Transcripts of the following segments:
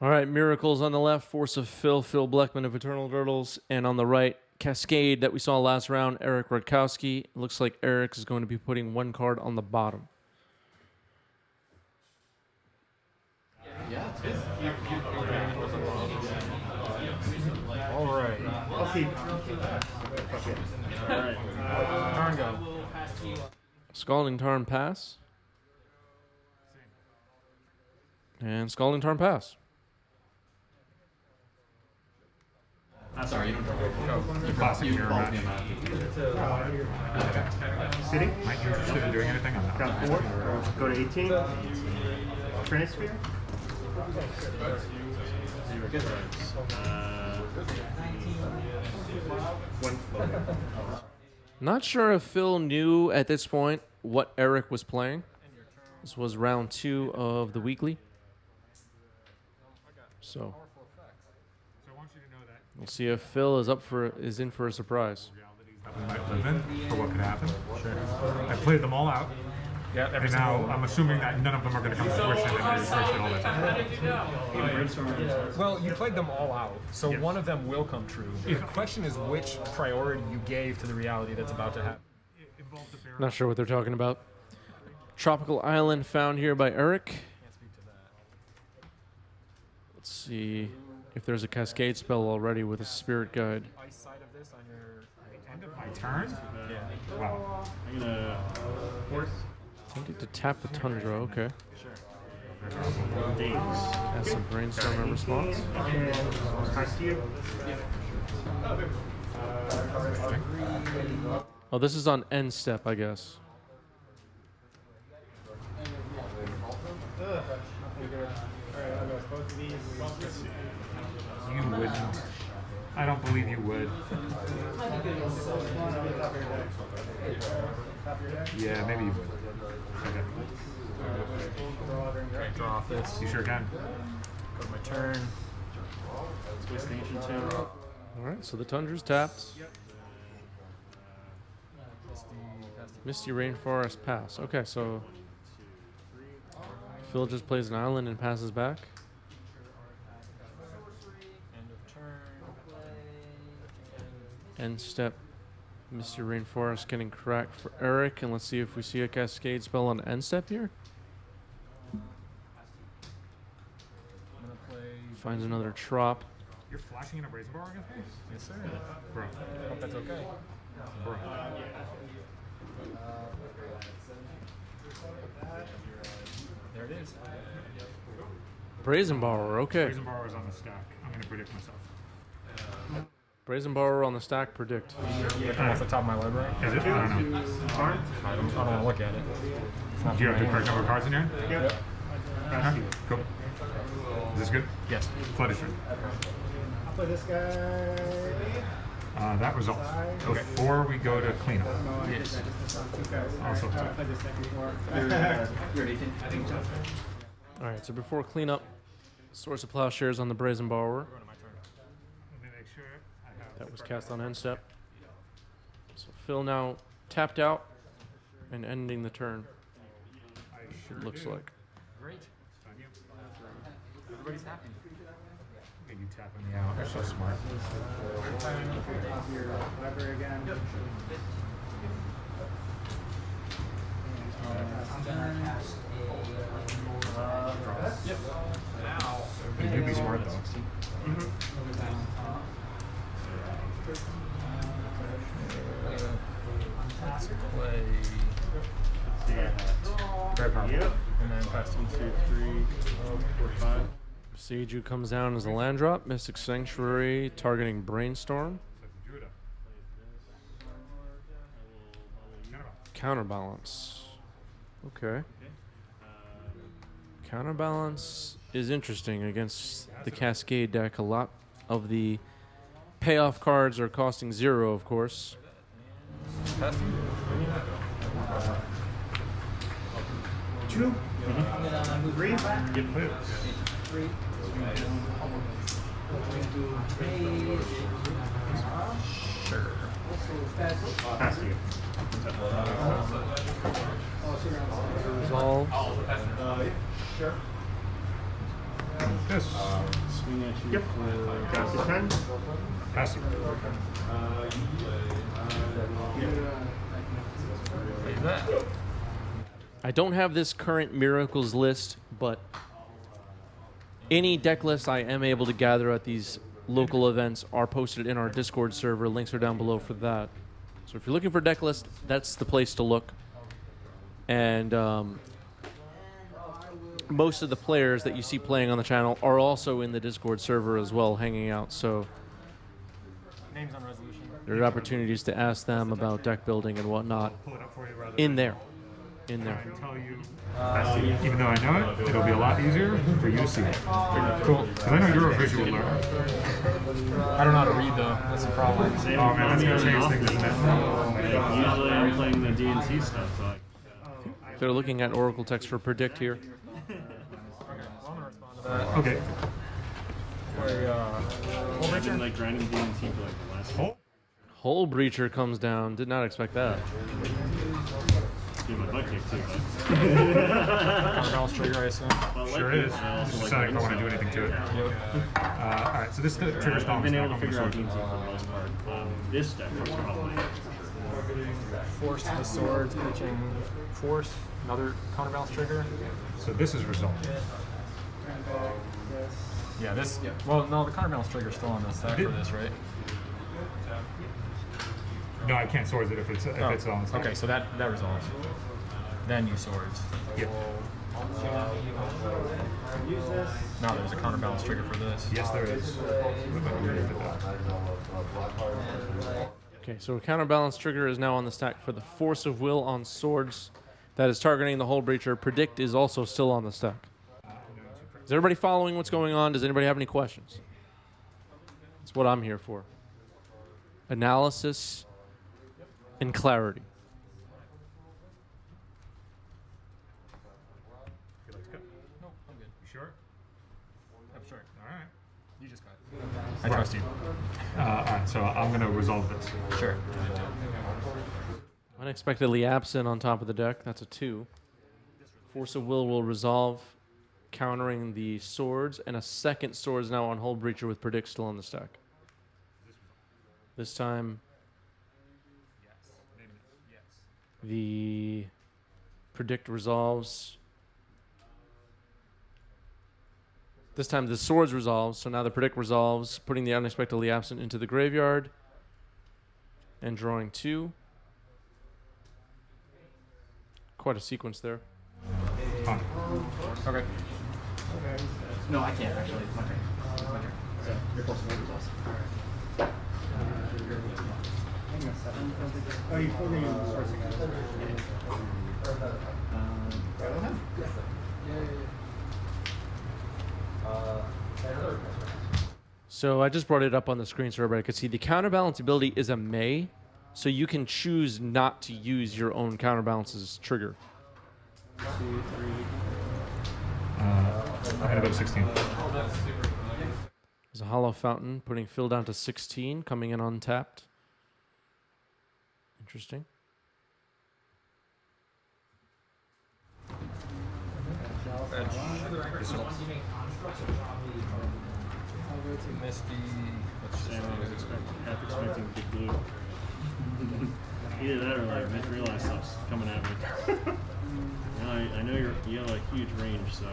All right, Miracles on the left, Force of Phil Blackman of Eternal Turtles, and on the right, Cascade that we saw last round, Eric Rutkowski. It looks like Eric is going to be putting one card on the bottom. All right. Okay. All right. Turn go. Scalding Tarn pass. And Scalding Tarn pass. Sorry, you don't go. The classic mirror match. City? Might you interested in doing anything on that? Got 4. Go to 18. Transfer. One floater. Not sure if Phil knew at this point what Eric was playing. This was round 2 of the weekly. So we'll see if Phil is in for a surprise. That we might live in for what could happen. Sure. I played them all out. Yeah, and now I'm assuming that none of them are going to come to fruition and they're fruition all the time. Well, you played them all out, so one of them will come true. The question is which priority you gave to the reality that's about to happen. Not sure what they're talking about. Tropical Island found here by Eric. Can't speak to that. Let's see if there's a Cascade spell already with a Spirit Guide. Ice side of this on your End of my turn? yeah. Wow. I'm gonna force. I think to tap the Tundra, okay. Sure. Days. Has some brainstorm in response. And pass to you. Oh, this is on end step, I guess. You wouldn't. I don't believe you would. Yeah, maybe you would. Okay. Draw off this. You sure can. Go to my turn. Space Station 2. All right, so the Tundra's tapped. Misty Rainforest pass. Okay, so Phil just plays an island and passes back. End of turn. End step. Misty Rainforest getting cracked for Eric, and let's see if we see a Cascade spell on end step here. I'm gonna play. Finds another Trop. You're flashing in a Brazen Bar against me? Yes, sir. Bro. Hope that's okay. Bro. There it is. Brazen Borrower, okay. Brazen Bar is on the stack. I'm going to predict myself. Brazen Borrower on the stack, predict. Come off the top of my library. Is it? I don't know. I don't want to look at it. It's not Do you have the for me. correct number of cards in here? Yep. Pass to you. Cool. Is this good? Yes. Flood is true. I'll play this guy. That resolves. Before we go to cleanup. Yes. Also, All right, so before cleanup, Source of Plowshares on the Brazen Borrower. Go to my turn. let me make sure I have That the was correct cast on end step. So Phil now tapped out and ending the turn, I sure it looks do. like. Great. On you. Everybody's happy. Look at you tapping me out. You're so smart. Library again. You'd be smart though. Let's play. Very powerful. Yep. And then pass 1, 2, 3, 4, 5. Seiju comes down as a land drop. Mystic Sanctuary targeting Brainstorm. Judah. Counterbalance. Okay. Counterbalance is interesting against the Cascade deck. A lot of the payoff cards are costing 0, of course. Pass. 2. 3. Get loose. Sure. Pass to you. Resolve. Sure. this. Swing at you. Yep. Pass the 10. Pass it. What is that? I don't have this current Miracles list, but any deck list I am able to gather at these local events are posted in our Discord server. Links are down below for that. So if you're looking for deck list, that's the place to look. And most of the players that you see playing on the channel are also in the Discord server as well, hanging out. So Names on resolution. there are opportunities to ask them about deck building and whatnot Pull it up for you rather in than there. In I there. can tell you, even though I know it, it'll be a lot easier for you to see it. Cool. Because I know you're a visual learner. I don't know how to read though. That's the problem. Oh man, that's gonna change things, isn't it? Usually I'm playing the D&T stuff, so like, They're looking at Oracle text for predict here. Okay. I've been like grinding D&T for like the last Oh, Hole Breacher comes down. Did not expect that. give my butt kick too, but Counterbalance trigger, I assume. sure is. Just deciding if I want to do anything to it. All right, so this triggers I've Thomas been now able to on the figure out sword. D&T for the most part. This deck is probably Force to the swords, pitching force, another counterbalance trigger. So this is resolved. Yeah, this. Well, no, the counterbalance trigger's still on the stack for this, right? No, I can't swords it if it's on. Okay, so that resolves. Then you swords. Yep. Now there's a counterbalance trigger for this. Yes, there is. Okay, so a counterbalance trigger is now on the stack for the Force of Will on swords. That is targeting the Hole Breacher. Predict is also still on the stack. Is everybody following what's going on? Does anybody have any questions? That's what I'm here for. Analysis and clarity. You like to go? No, I'm good. You sure? I'm sure. All right. You just got it. I trust you. All right, so I'm going to resolve this. Sure. Unexpectedly absent on top of the deck. That's a 2. Force of Will resolve, countering the swords, and a second sword is now on Hole Breacher with Predict still on the stack. This time, the Predict resolves. This time the swords resolves, so now the Predict resolves, putting the Unexpectedly Absent into the graveyard and drawing 2. Quite a sequence there. Fine. Okay. no, I can't actually. It's my turn. It's my turn. So you're close to the results. Oh, you pulled me sourcing. So I just brought it up on the screen so everybody could see. The counterbalance ability is a May, so you can choose not to use your own counterbalances trigger. 2, 3. I had about 16. There's a Hollow Fountain, putting Phil down to 16, coming in untapped. Interesting. Misty. Sam, I was half expecting Big Blue. Either that or like Myth Realize stuff's coming at me. I know you have a huge range, so.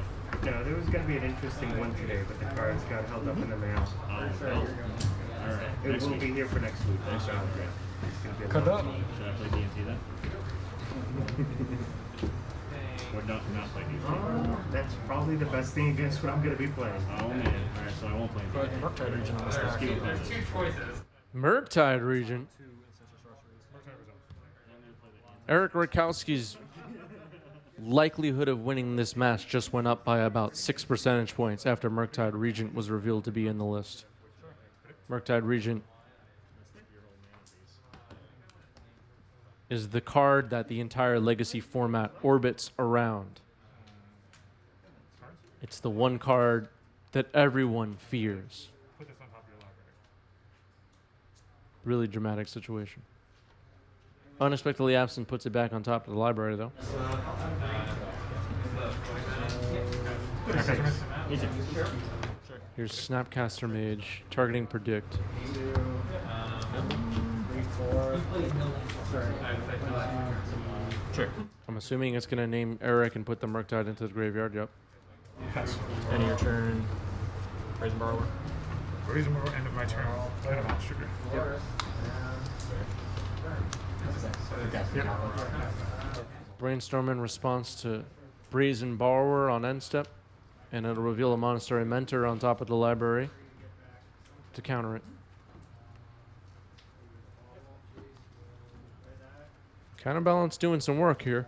No, there was going to be an interesting one today, but the cards got held up in the mail. Oh, well. All right. It Next will week. be here for next week. Next week. It's gonna be a Cut lot. up. Should I play D&T then? Or not play D&T? That's probably the best thing against what I'm going to be playing. Oh man. Alright, so I won't play Put D&T. Murktide region on the stack. Keep it playing. Murktide Regent. Eric Rakowski's likelihood of winning this match just went up by about 6 percentage points after Murktide Regent was revealed to be in the list. Murktide Regent is the card that the entire Legacy format orbits around. It's the one card that everyone fears. Put this on top of your library. Really dramatic situation. Unexpectedly Absent puts it back on top of the library, though. Me too. Here's Snapcaster Mage, targeting Predict. 2, 3, 4. Sorry. Sure. I'm assuming it's going to name Eric and put the Murktide into the graveyard. Yep. Yes. End of your turn. Raise and borrower. Reasonable end of my turn. And a monster. Yep. Brainstorm in response to Brazen Borrower on end step, and it'll reveal a Monastery Mentor on top of the library to counter it. Counterbalance doing some work here.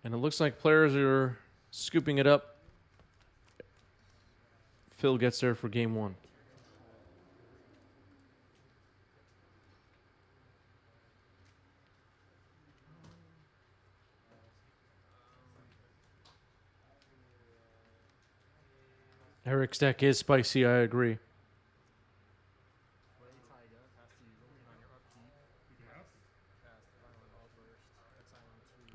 And it looks like players are scooping it up. Phil gets there for game one. Eric's deck is spicy, I agree.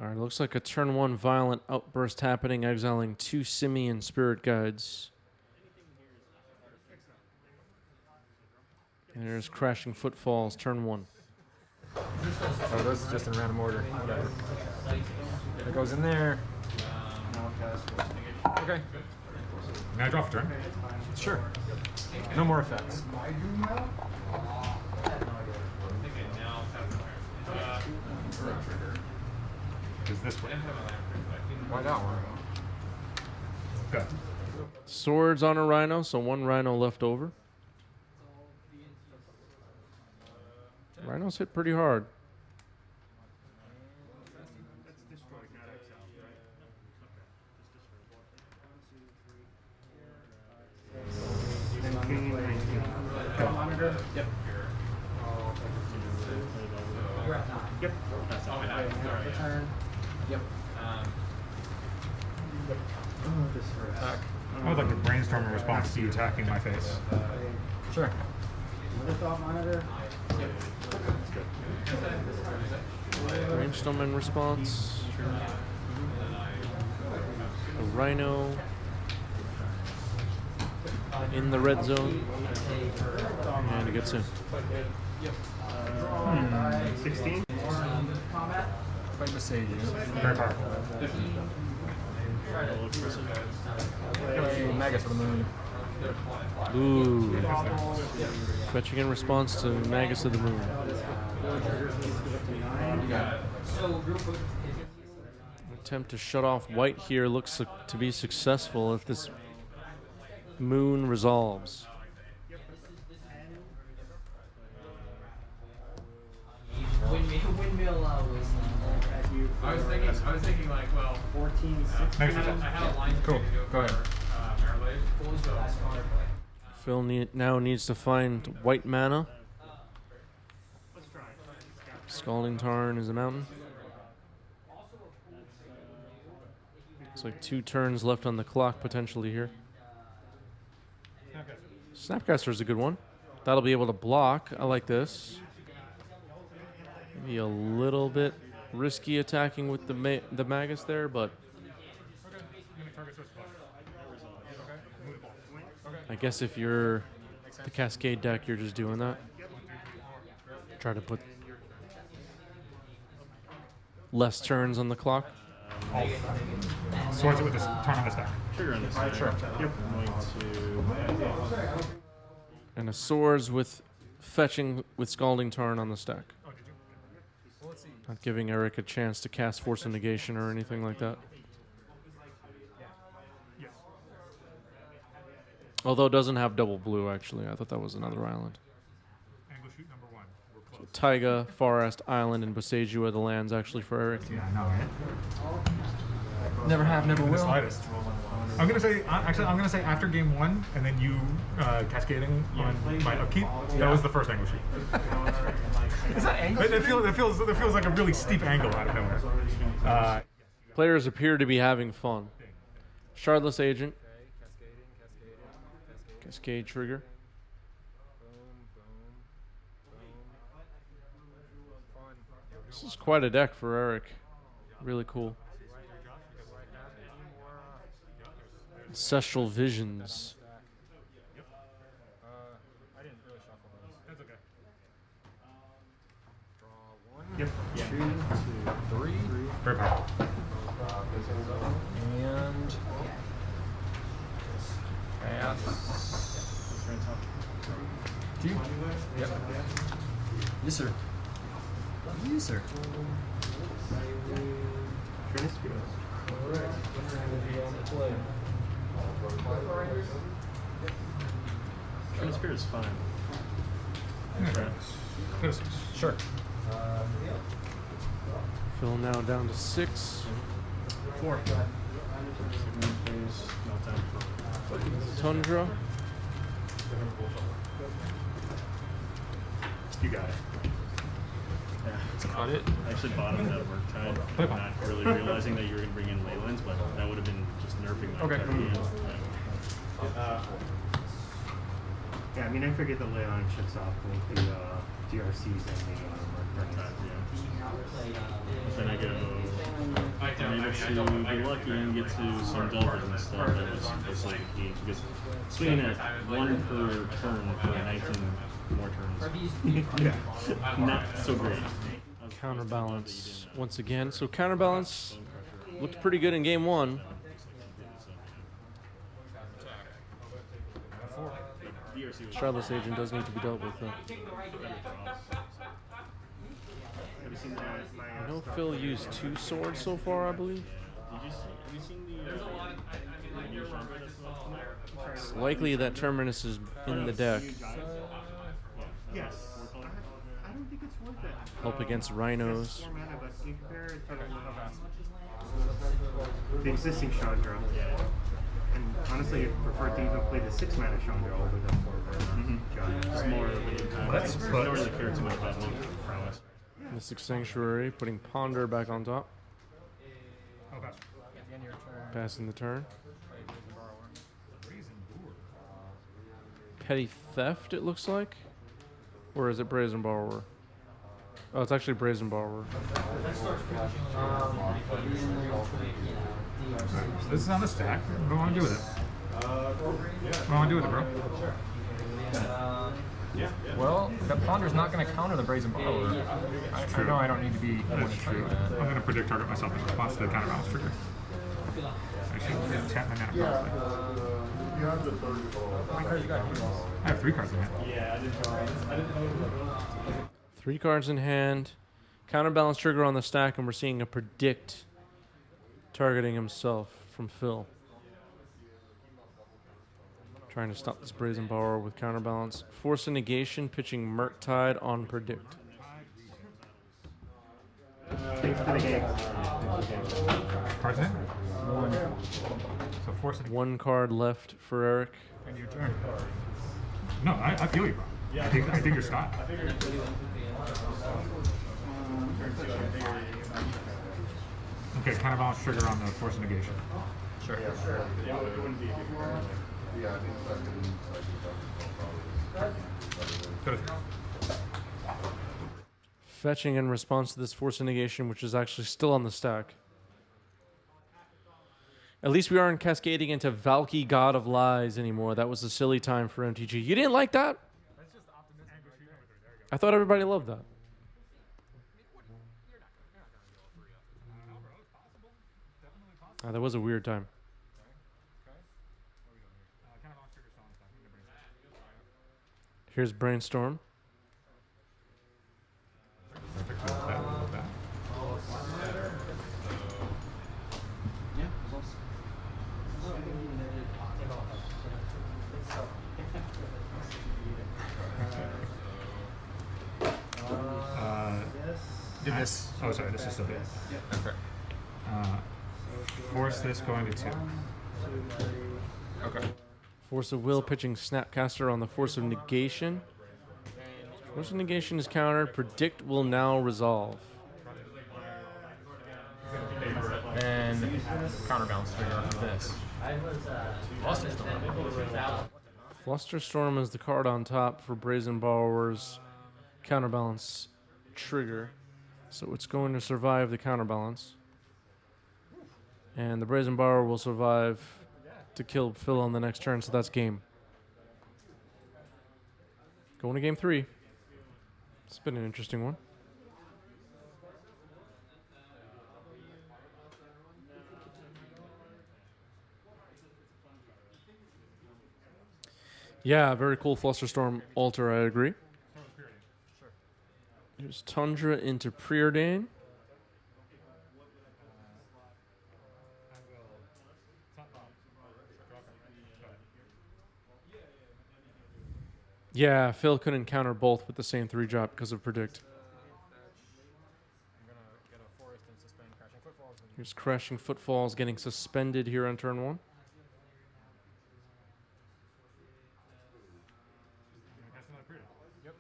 Alright, looks like a turn one violent outburst happening, exiling 2 Simian Spirit Guides. And there's Crashing Footfalls, turn one. Oh, this is just in random order. Whatever. It goes in there. Okay. May I draw for turn? Sure. No more effects. Is this way? Why that one? Good. Swords on a Rhino, so 1 Rhino left over. Rhinos hit pretty hard. That's destroyed, not exiled, right? 19, 19. Monitor? Yep. Yep. Return. Yep. Attack. I would like to brainstorm a response to you attacking my face. Sure. Another thought monitor? Brainstorm in response. A Rhino in the red zone. And it gets in. 16? Quite Besage you. Very powerful. Magus of the Moon. Ooh. Fetching in response to Magus of the Moon. Attempt to shut off white here looks to be successful if this moon resolves. Windmill was. I was thinking like, well, 14, 16. Makes sense. I had a line. Cool. Go ahead. What was your last card? Phil now needs to find white mana. Scalding Tarn is a mountain. It's like 2 turns left on the clock potentially here. Snapcaster is a good one. That'll be able to block. I like this. Maybe a little bit risky attacking with the Magus there, but I guess if you're the Cascade deck, you're just doing that. Try to put less turns on the clock. Swords it with this turn on this deck. Trigger on this side. Sure. Yep. I'm going to. And a swords with fetching with Scalding Tarn on the stack. Not giving Eric a chance to cast Force of Negation or anything like that. Although it doesn't have double blue, actually. I thought that was another island. Angle shoot number 1. We're close. Taiga, Forest, Island, and Boseiju are the lands actually for Eric. Yeah, I know, right? Never have, never The will. slightest. I'm gonna say I'm gonna say after game 1 and then you cascading on my upkeep. That was the first angle shoot. Is that angle? It feels like a really steep angle out of nowhere. Players appear to be having fun. Shardless Agent. Cascade trigger. This is quite a deck for Eric. Really cool. Ancestral Visions. I didn't really shuffle those. That's okay. Draw one, Yep. two, three, Very powerful. and pass. Two. Yep. Yes, sir. Yes, sir. Turn is Spheres. Transfer is fine. Sure. Phil now down to 6. 4. Second phase, meltdown. Tundra. You got it. Yeah. Cut it. I actually bottomed that work tide, not really realizing that you were going to bring in Leylands, but that would have been just nerfing my Okay. tide hand. Yeah, I mean, I forget that Leon shuts off both the DRCs and the Mark tide, yeah. But then I go maybe to be lucky and get to some delvers and stuff. That was like huge because swinging at 1 per turn for 19 more turns. Not so great. Counterbalance once again. So counterbalance looked pretty good in game 1. Shardless Agent does need to be dealt with though. Have you seen I know Phil used 2 swords so far, I believe. Have you seen the new genre that's about to come out? It's likely that Terminus is in the deck. Yes. I don't think it's worth it. Help against Rhinos. 4 mana, but you compare it to the existing Chandra. And honestly, I prefer to even play the 6 mana Chandra over the 4 mana Giant. It's more of an impact. I don't really care too much about movement prowess. Mystic Sanctuary, putting Ponder back on top. Oh, that's At the end of your turn, Passing the turn. play Brazen Borrower. Brazen Boar. Petty Theft, it looks like. Or is it Brazen Borrower? Oh, it's actually Brazen Borrower. So this is on the stack. What do I want to do with it? What do I want to do with it, bro? Well, that Ponder's not going to counter the Brazen Borrower. I know I don't need to be one That's to true. that. I'm going to predict target myself in response to the counterbalance trigger. I should tap my mana properly. I have 3 cards in hand. 3 cards in hand. Counterbalance trigger on the stack, and we're seeing a predict targeting himself from Phil. Trying to stop this Brazen Borrower with counterbalance. Force a negation, pitching Murktide on predict. Thanks for the game. Cards in hand? So force it. 1 card left for Eric. End of your turn. No, I feel you, bro. I think your style. Okay, counterbalance trigger on the force of negation. Sure. Go to 3. Fetching in response to this force of negation, which is actually still on the stack. At least we aren't cascading into Valky God of Lies anymore. That was a silly time for MTG. You didn't like that? I thought everybody loved that. That was a weird time. Here's Brainstorm. Did this? Oh, sorry. This is still good. Okay. Force this going to 2. Okay. Force of Will pitching Snapcaster on the Force of Negation. Force of Negation is countered. Predict will now resolve. And counterbalance trigger after this. Flusterstorm is the card on top for Brazen Borrower's counterbalance trigger. So it's going to survive the counterbalance. And the Brazen Borrower will survive to kill Phil on the next turn, so that's game. Going to game 3. It's been an interesting one. Yeah, very cool Flusterstorm altar, I agree. Here's Tundra into Preordain. Yeah, Phil couldn't counter both with the same 3-drop because of Predict. I'm gonna get a forest and suspend crashing footfalls. And Here's Crashing Footfalls getting suspended here on turn 1. yep.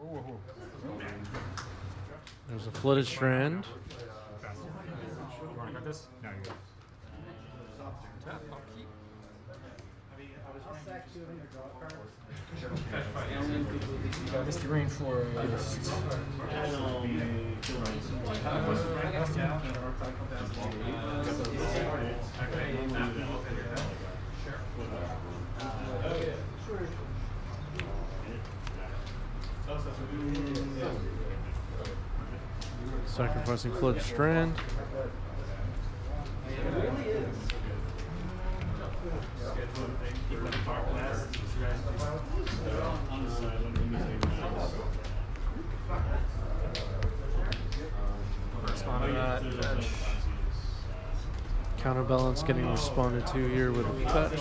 Ooh. There's a Flooded Strand. You want to cut this? No, you go. Tap, I'll keep. Misty Rainforest. Sacrificing Flooded Strand. Respond to that. Fetch. Counterbalance getting responded to here with a fetch.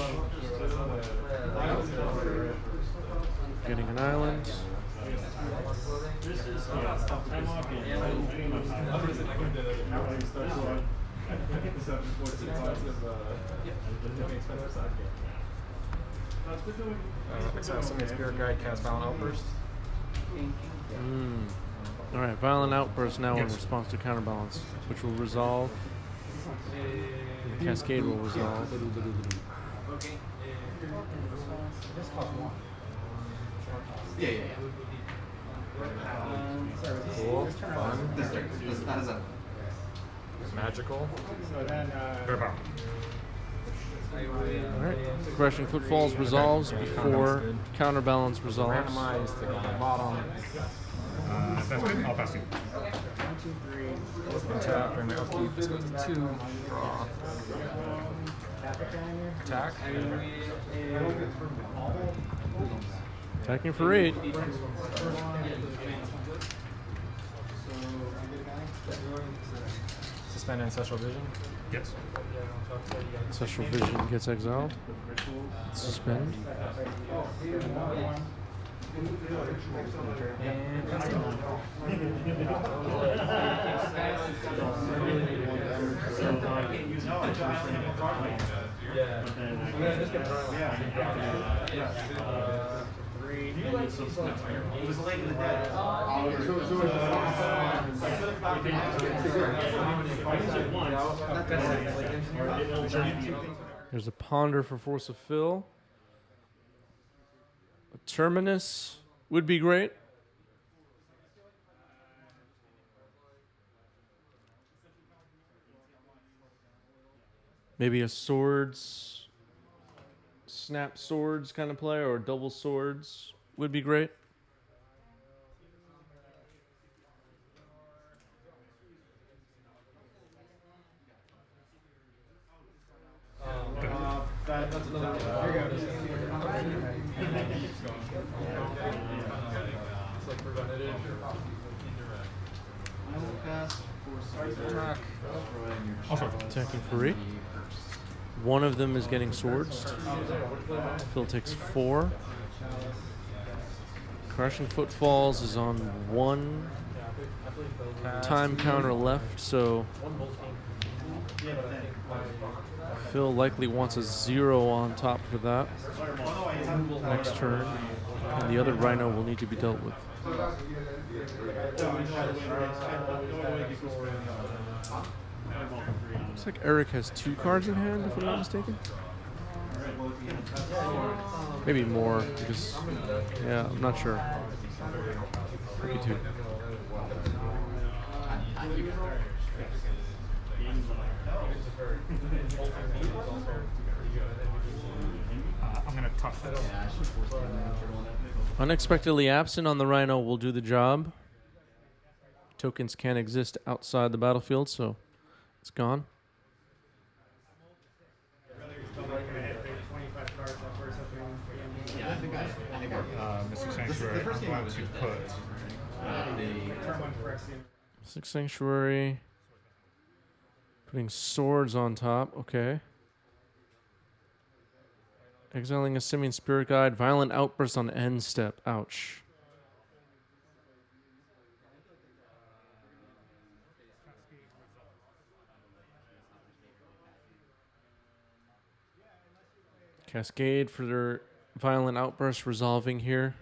Getting an island. Exile Summon Spirit Guide, cast Violent Outburst. Alright, Violent Outburst now in response to Counterbalance, which will resolve. The Cascade will resolve. Cool. Fun. Magical. Very powerful. Alright, Crushing Footfalls resolves before Counterbalance resolves. Randomized to go on the bottom. That's good. I'll pass you. Tap, bring my upkeep. This goes to 2. Draw. Attack. Attacking for 8. Suspend Ancestral Vision. Yes. Ancestral Vision gets exiled. Suspend. There's a Ponder for Force of Fill. A Terminus would be great. Maybe a swords, snap swords kind of play, or double swords would be great. Also, Attacking for 8. One of them is getting swords. Phil takes 4. Crushing Footfalls is on 1 time counter left, so Phil likely wants a 0 on top for that next turn, and the other Rhino will need to be dealt with. Looks like Eric has 2 cards in hand, if I'm not mistaken. Maybe more, because, yeah, I'm not sure. Maybe 2. I'm gonna tough this. Unexpectedly absent on the Rhino will do the job. Tokens can't exist outside the battlefield, so it's gone. Mystic Sanctuary, I'm going to put. Mystic Sanctuary. Putting swords on top. Okay. Exiling a Simian Spirit Guide. Violent Outburst on end step. Ouch. Cascade for their Violent Outburst resolving here.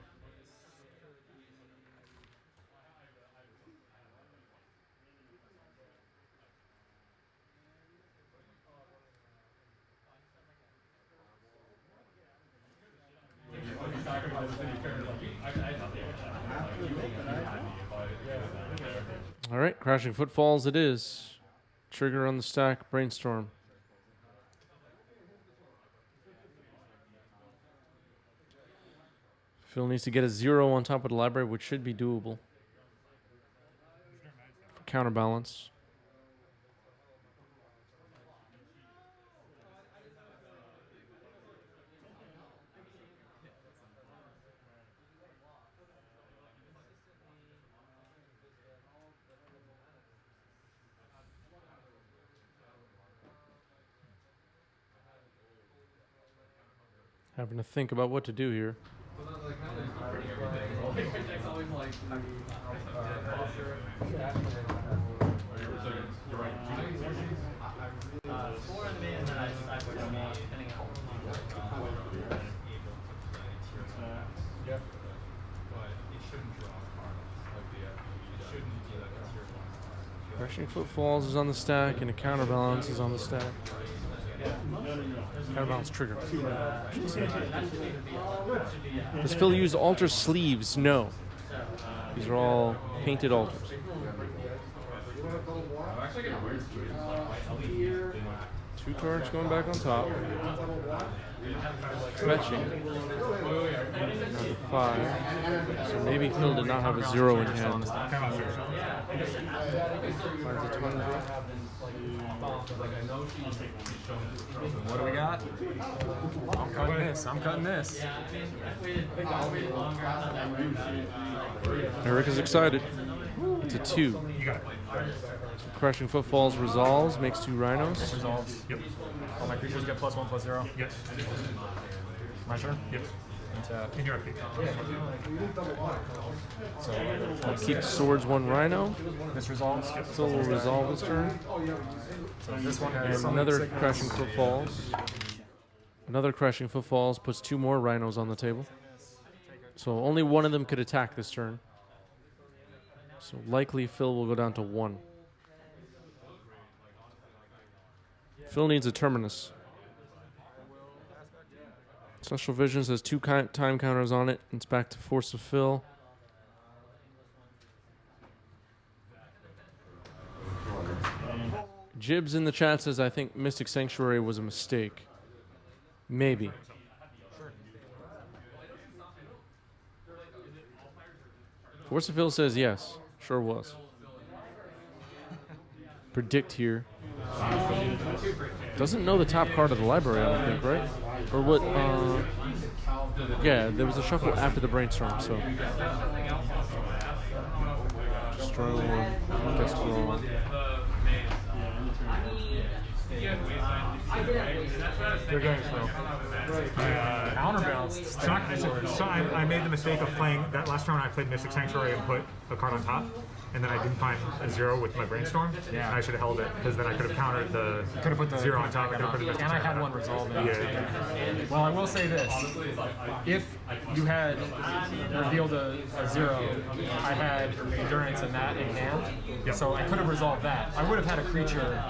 All right, Crashing Footfalls it is. Trigger on the stack, Brainstorm. Phil needs to get a 0 on top of the library, which should be doable. For counterbalance. Having to think about what to do here. Crashing Footfalls is on the stack, and a counterbalance is on the stack. Counterbalance trigger. Does Phil use altar sleeves? No. These are all painted altars. Two cards going back on top. Fetching. Another 5. So maybe Phil did not have a 0 in hand. What do we got? I'm cutting this. I'm cutting this. Eric is excited. It's a 2. You got it. Crashing Footfalls resolves, makes 2 rhinos. Resolves. Yep. All my creatures get +1/+0. Yes. My turn? Yes. In your update. So I'll keep swords 1 rhino. this resolves. Phil will resolve his turn. So this one And has another Crashing Footfalls. Another Crashing Footfalls puts 2 more rhinos on the table. So only one of them could attack this turn. So likely Phil will go down to 1. Phil needs a Terminus. Celestial Visions has 2 time counters on it. It's back to Force of Phil. Jibs in the chat says, I think Mystic Sanctuary was a mistake. Maybe. Force of Phil says yes. Sure was. Predict here. Doesn't know the top card of the library, I don't think, right? Or what? Yeah, there was a shuffle after the Brainstorm, so. Destroy 1. Guess wrong. They're going slow. counterbalanced. So I made the mistake of playing that last round. I played Mystic Sanctuary and put a card on top, and then I didn't find a 0 with my Brainstorm. Yeah. And I should have held it because then I could have countered the Could have put the 0 on top. I could have put the Mystic and I had Sanctuary. one resolved. Yeah. Well, I will say this: if you had revealed a 0, I had endurance and that in hand, Yep. so I could have resolved that. I would have had a creature